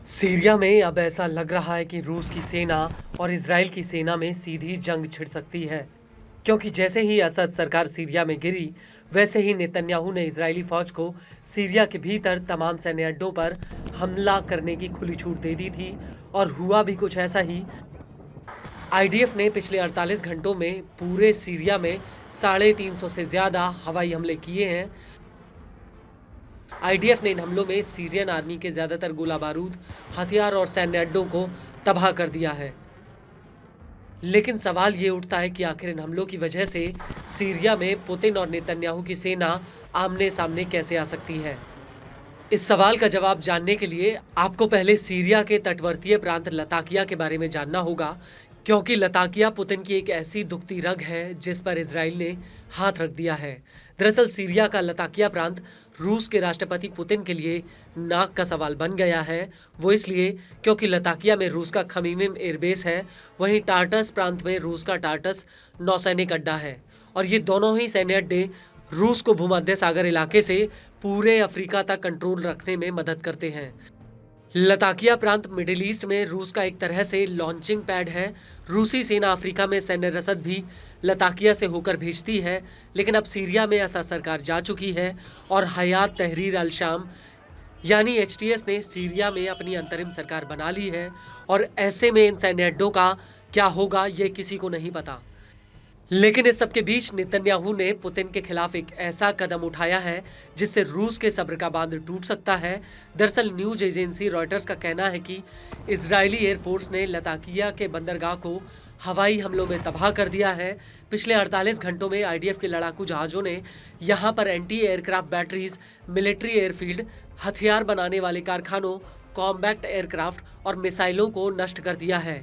Syria में अब ऐसा लग रहा है कि रूस की सेना और इजराइल की सेना में सीधी जंग छिड़ सकती है, क्योंकि जैसे ही असद सरकार सीरिया में गिरी, वैसे ही नेतन्याहू ने इजरायली फौज को सीरिया के भीतर तमाम सैन्य अड्डों पर हमला करने की खुली छूट दे दी थी। और हुआ भी कुछ ऐसा ही। आईडीएफ ने पिछले 48 घंटों में पूरे सीरिया में 350 से ज्यादा हवाई हमले किए हैं। आईडीएफ ने इन हमलों में सीरियन आर्मी के ज्यादातर गोला बारूद, हथियार और सैन्य अड्डों को तबाह कर दिया है। लेकिन सवाल ये उठता है कि आखिर इन हमलों की वजह से सीरिया में पुतिन और नेतन्याहू की सेना आमने सामने कैसे आ सकती है। इस सवाल का जवाब जानने के लिए आपको पहले सीरिया के तटवर्तीय प्रांत लताकिया के बारे में जानना होगा, क्योंकि लताकिया पुतिन की एक ऐसी दुखती रग है जिस पर इजराइल ने हाथ रख दिया है। दरअसल सीरिया का लताकिया प्रांत रूस के राष्ट्रपति पुतिन के लिए नाक का सवाल बन गया है। वो इसलिए क्योंकि लताकिया में रूस का खमीमिम एयरबेस है, वहीं टार्टस प्रांत में रूस का टार्टस नौसैनिक अड्डा है। और ये दोनों ही सैन्य अड्डे रूस को भूमध्य सागर इलाके से पूरे अफ्रीका तक कंट्रोल रखने में मदद करते हैं। लताकिया प्रांत मिडिल ईस्ट में रूस का एक तरह से लॉन्चिंग पैड है। रूसी सेना अफ्रीका में सैन्य रसद भी लताकिया से होकर भेजती है, लेकिन अब सीरिया में असद सरकार जा चुकी है और हयात तहरीर अल शाम यानी एचटीएस ने सीरिया में अपनी अंतरिम सरकार बना ली है। और ऐसे में इन सैन्य अड्डों का क्या होगा ये किसी को नहीं पता। लेकिन इस सबके बीच नेतन्याहू ने पुतिन के खिलाफ एक ऐसा कदम उठाया है जिससे रूस के सब्र का बांध टूट सकता है। दरअसल न्यूज एजेंसी रॉयटर्स का कहना है कि इजरायली एयरफोर्स ने लताकिया के बंदरगाह को हवाई हमलों में तबाह कर दिया है। पिछले 48 घंटों में आईडीएफ के लड़ाकू जहाजों ने यहां पर anti aircraft batteries, military airfield, हथियार बनाने वाले कारखानों, कॉम्बैक्ट एयरक्राफ्ट और मिसाइलों को नष्ट कर दिया है।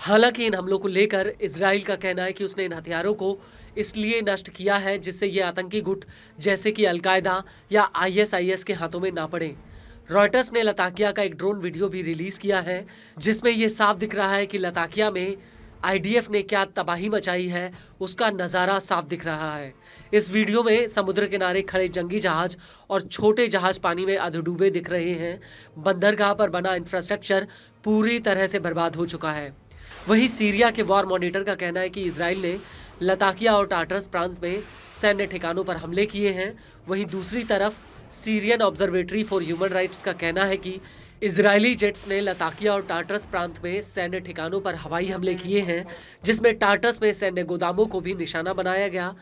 हालांकि इन हमलों को लेकर इजराइल का कहना है कि उसने इन हथियारों को इसलिए नष्ट किया है जिससे ये आतंकी गुट जैसे कि अलकायदा या आईएसआईएस के हाथों में ना पड़े। रॉयटर्स ने लताकिया का एक ड्रोन वीडियो भी रिलीज किया है जिसमें यह साफ दिख रहा है कि लताकिया में आईडीएफ ने क्या तबाही मचाई है, उसका नज़ारा साफ दिख रहा है। इस वीडियो में समुद्र किनारे खड़े जंगी जहाज और छोटे जहाज पानी में अधडूबे दिख रहे हैं। बंदरगाह पर बना इंफ्रास्ट्रक्चर पूरी तरह से बर्बाद हो चुका है। वहीं सीरिया के वॉर मॉनिटर का कहना है कि इजराइल ने लताकिया और टार्टस प्रांत में सैन्य ठिकानों पर हमले किए हैं। वहीं दूसरी तरफ Syrian observatory for human rights का कहना है कि इजरायली जेट्स ने लताकिया और टार्टस प्रांत में सैन्य ठिकानों पर हवाई हमले किए हैं, जिसमें टार्टस में सैन्य गोदामों को भी निशाना बनाया गया।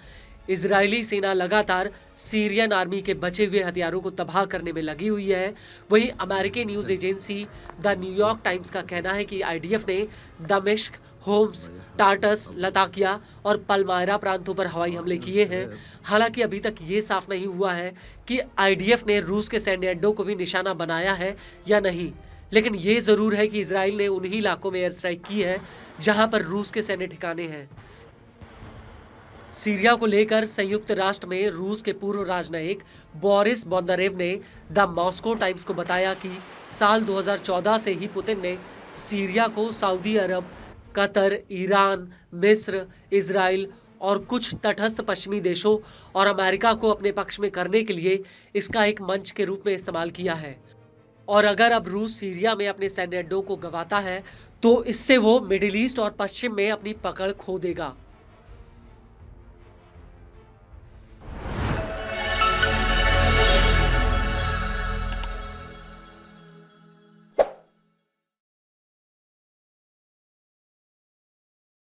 इजरायली सेना लगातार सीरियन आर्मी के बचे हुए हथियारों को तबाह करने में लगी हुई है। वहीं अमेरिकी news agency the New York times का कहना है कि आईडीएफ ने दमिश्क, होम्स, टार्टस, लताकिया और पलमायरा प्रांतों पर हवाई हमले किए हैं। हालांकि अभी तक ये साफ नहीं हुआ है कि आईडीएफ ने रूस के सैन्य अड्डों को भी निशाना बनाया है या नहीं। लेकिन ये जरूर है कि इजराइल ने उन्हीं इलाकों में एयर स्ट्राइक की है जहां पर रूस के सैन्य ठिकाने हैं। सीरिया को लेकर संयुक्त राष्ट्र में रूस के पूर्व राजनयिक बोरिस बोंदारेव ने द मॉस्को टाइम्स को बताया कि साल 2014 से ही पुतिन ने सीरिया को सऊदी अरब, कतर, ईरान, मिस्र, इजराइल और कुछ तटस्थ पश्चिमी देशों और अमेरिका को अपने पक्ष में करने के लिए इसका एक मंच के रूप में इस्तेमाल किया है। और अगर अब रूस सीरिया में अपने सैन्य अड्डों को गंवाता है तो इससे वो मिडिल ईस्ट और पश्चिम में अपनी पकड़ खो देगा।